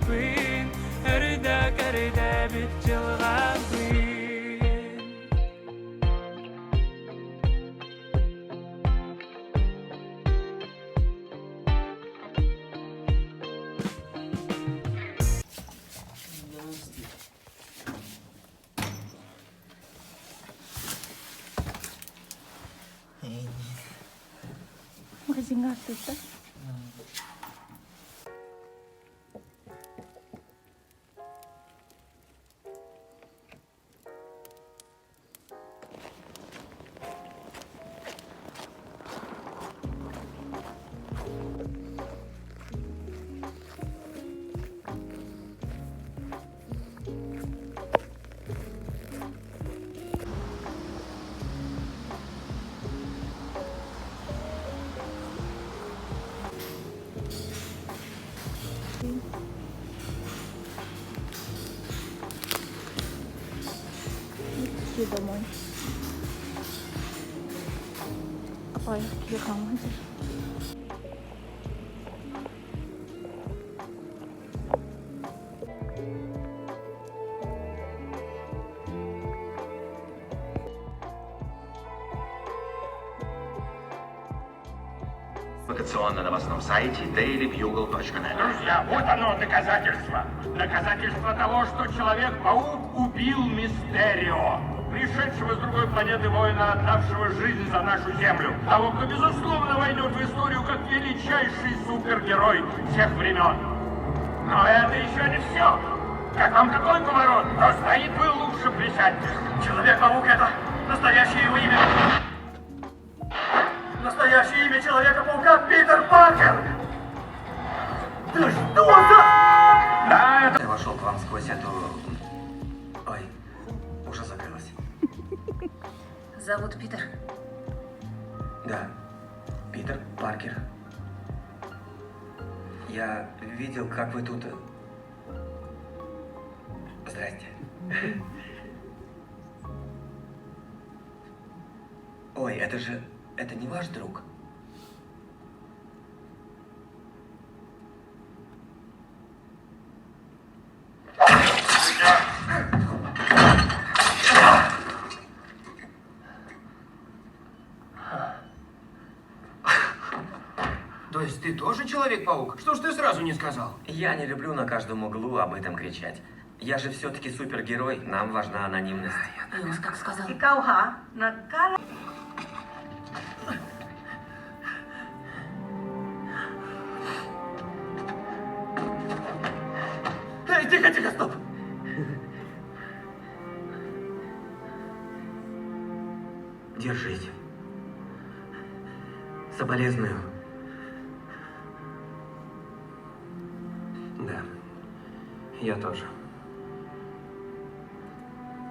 بين أردا كردا بتجلغابين Magazine nga ito. Идти домой. Ой, какие камни. На новостном сайте dailybugle.net. Друзья, вот оно доказательство. Доказательство того, что Человек-паук убил Мистерио, пришедшего с другой планеты воина, отдавшего жизнь за нашу Землю. Того, кто, безусловно, войдет в историю как величайший супергерой всех времен. Но это еще не все. Как вам такой поворот? Кто стоит, вы лучше присядьте. Человек-паук — это настоящее его имя. Настоящее имя Человека-паука — Питер Паркер! Да что за... Да, это... Я вошел к вам сквозь эту... Ой, уже закрылась. Зовут Питер. Да, Питер Паркер. Я видел, как вы тут... Здрасте. Ой, это же... Это не ваш друг? То есть ты тоже Человек-паук? Что ж ты сразу не сказал? Я не люблю на каждом углу об этом кричать. Я же все-таки супергерой, нам важна анонимность. И уж как сказал. Эй, тихо, тихо, стоп! Держите. Соболезную. Да, я тоже.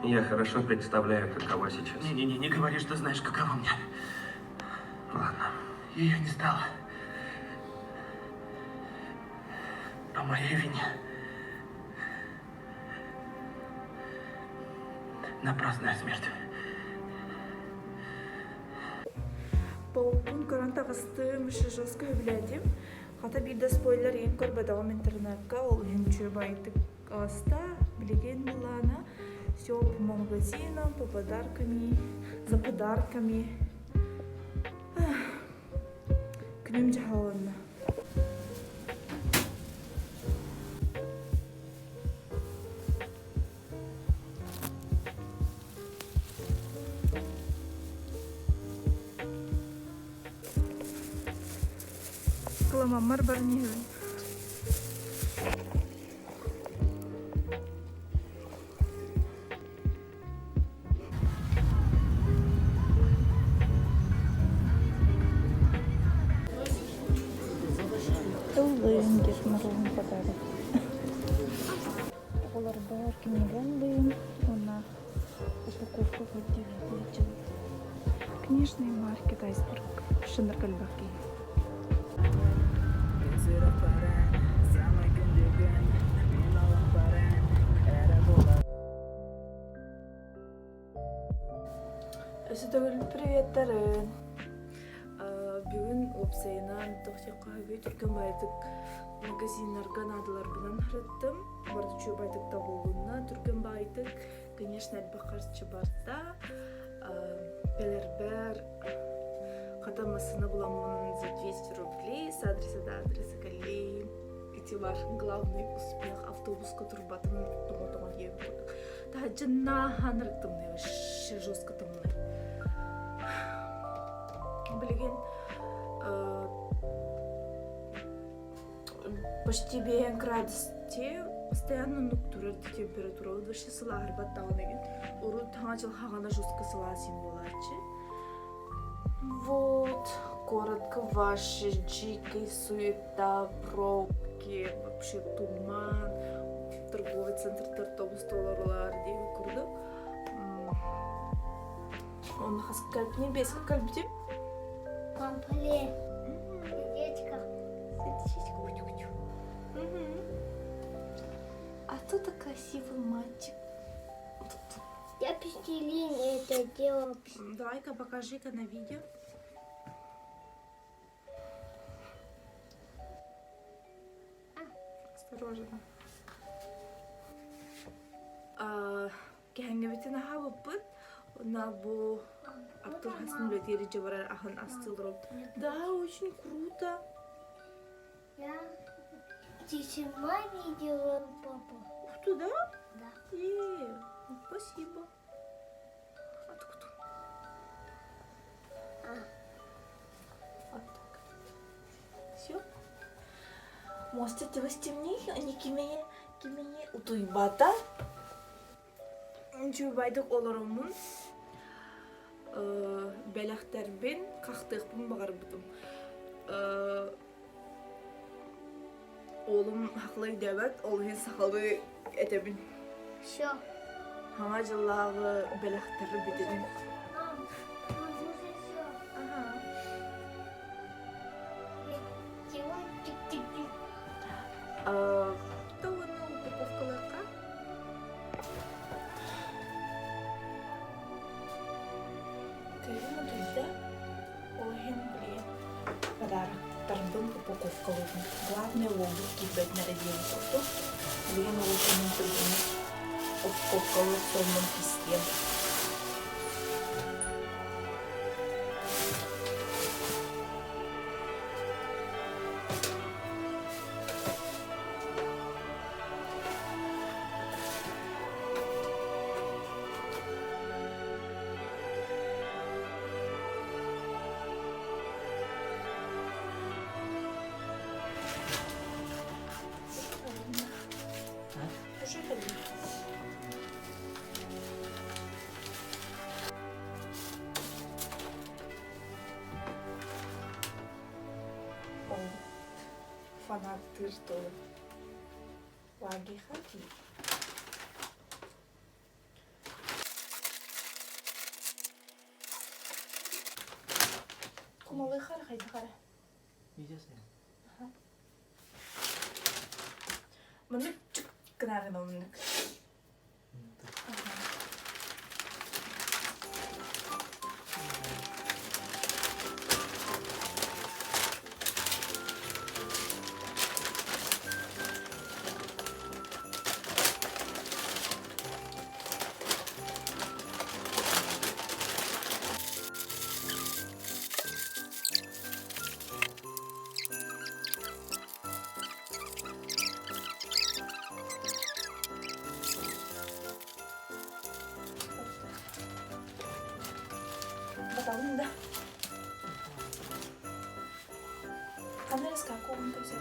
Я хорошо представляю, каково сейчас. Не-не-не, не говори, что знаешь, каково мне. Ладно. Ее не стало. По моей вине. Напрасная смерть. Паукун каранта гасты мыши жестко является. Хата бида спойлер ем корбадавам интернетка ол химчу байтык аста билеген милана. Все по магазинам, по подарками, за подарками. К ним джахална. Каламамар барнihun. Лыйын гешмарылын подарок. Олар бар кимеген лыйын, она упаковка вот 9 книжный маркет айсберг, Шынар Кальбаки. Привет, Тарен. Бүгін опсайынан тоқтыққа өтірген байдық магазинларга надылар билан хырыттым. Барды чүй байтык да болуна түрген байтык. Конечно, әлбақарчы барда. Белербер катамасына буламын за 200 рублей с адреса до адреса Галей. Эти ваш главный успех автобуска турбатын тоңотоңон ем курдук. Та жана ханырыктым не вообще жестко томны. Билген почти бейен градусте постоянно нуктурарда температура вообще сылар баттаган уру таңачыл хагана жестко сыласин болачы. Вот, коротко ваши дикие суета, пробки, вообще туман, торговый центр автобус толарлар дейби курдук. Он хас кальпне без кальпте. Пампале. Сердечко. Сердечко. А тут красивый мальчик. Я пластилин это делала. Давай-ка покажи-ка на видео. Осторожно. Кehängevitin havuput на бу Артур Хаснулетири Джаварар Ахан Астилроб. Да, очень круто. Я сама видела папу. Ух ты, да? Да. Спасибо. Откуда? Вот так. Все. Может, это стемни, они кимени утуйбата. Чубайдык олоромун. Белахтербин кахтыгпын багарбытым. Олым хаклый дебет, ол хин сахалы этебин. Все. Хана жыллагы белахтерби битедин. Мам, уже все. Ага. Чего? Тик-тик-тик. То воно упаковкаларга. Кайрыма дойда. Ол хин блин. Подарок упаковкаларга. Главное логу кидать на один фото. Блин, логу не упаковкаларга в сонном писке. Уже ходи. О, фанаты что ли? Лаги ходи. Кумалы хара хайда хара. Видеосня. Мына чук кынары мына. Баталында. Камера с какого-то взяла.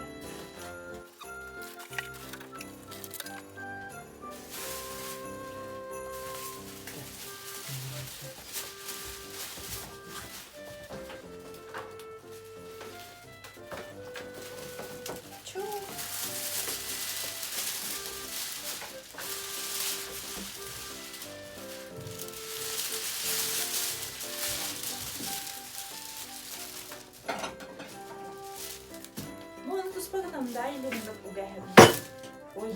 Чё? Ну, это спать там, да, или надо пугать? Ой,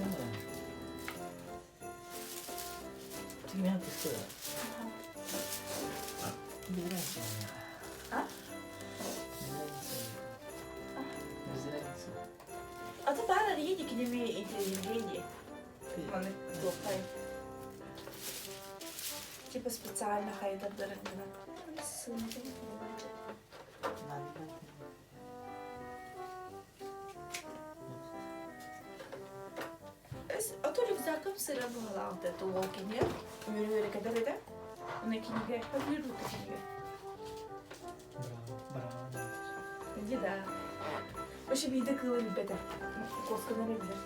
Ты меня пустила. ага. Без разницы у меня. А? Без разницы. Без разницы. А ты Видите, к ними эти деньги. Вони лопають. Типа спеціально хай так дорогина. Ото рюкзаком сыра была вот эту локине. Yürü kadar eder. Ona kinige. Hadi yürü kinige. Bravo. Hadi da. Başı bir de kılı bir bede. Koskana ne bilir.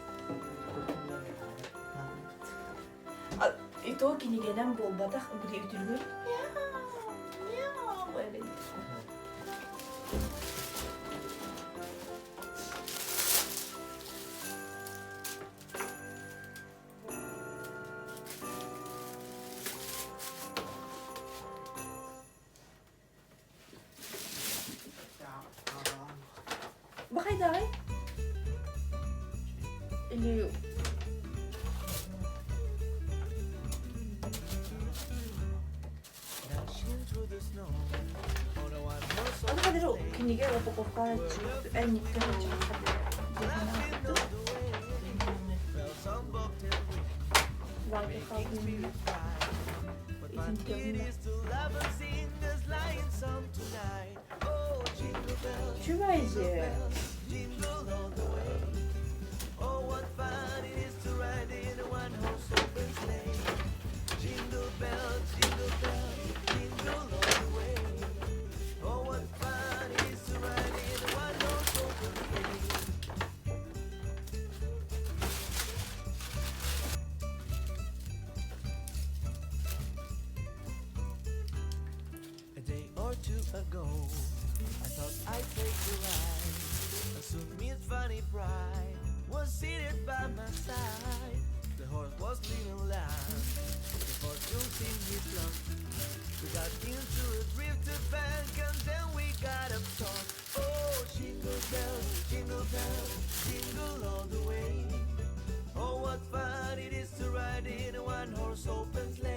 Ito kinigeden bol batak bir ütülgür. Ya böyle. Bakay dahi. Ini Ano ka dito? Kinigay o pokokka. Ay, nito na siya kapatid. Bakit ka yung... Чувайзе. A day or two ago, I thought I'd take a ride. Soon Miss Funny Bride was seated by my side. The horse was leaning last, the fortune seemed his luck. We got into a drifted bank and then we got up talk. Oh, jingle bells, jingle all the way. Oh, what fun it is to ride in a one-horse open sleigh.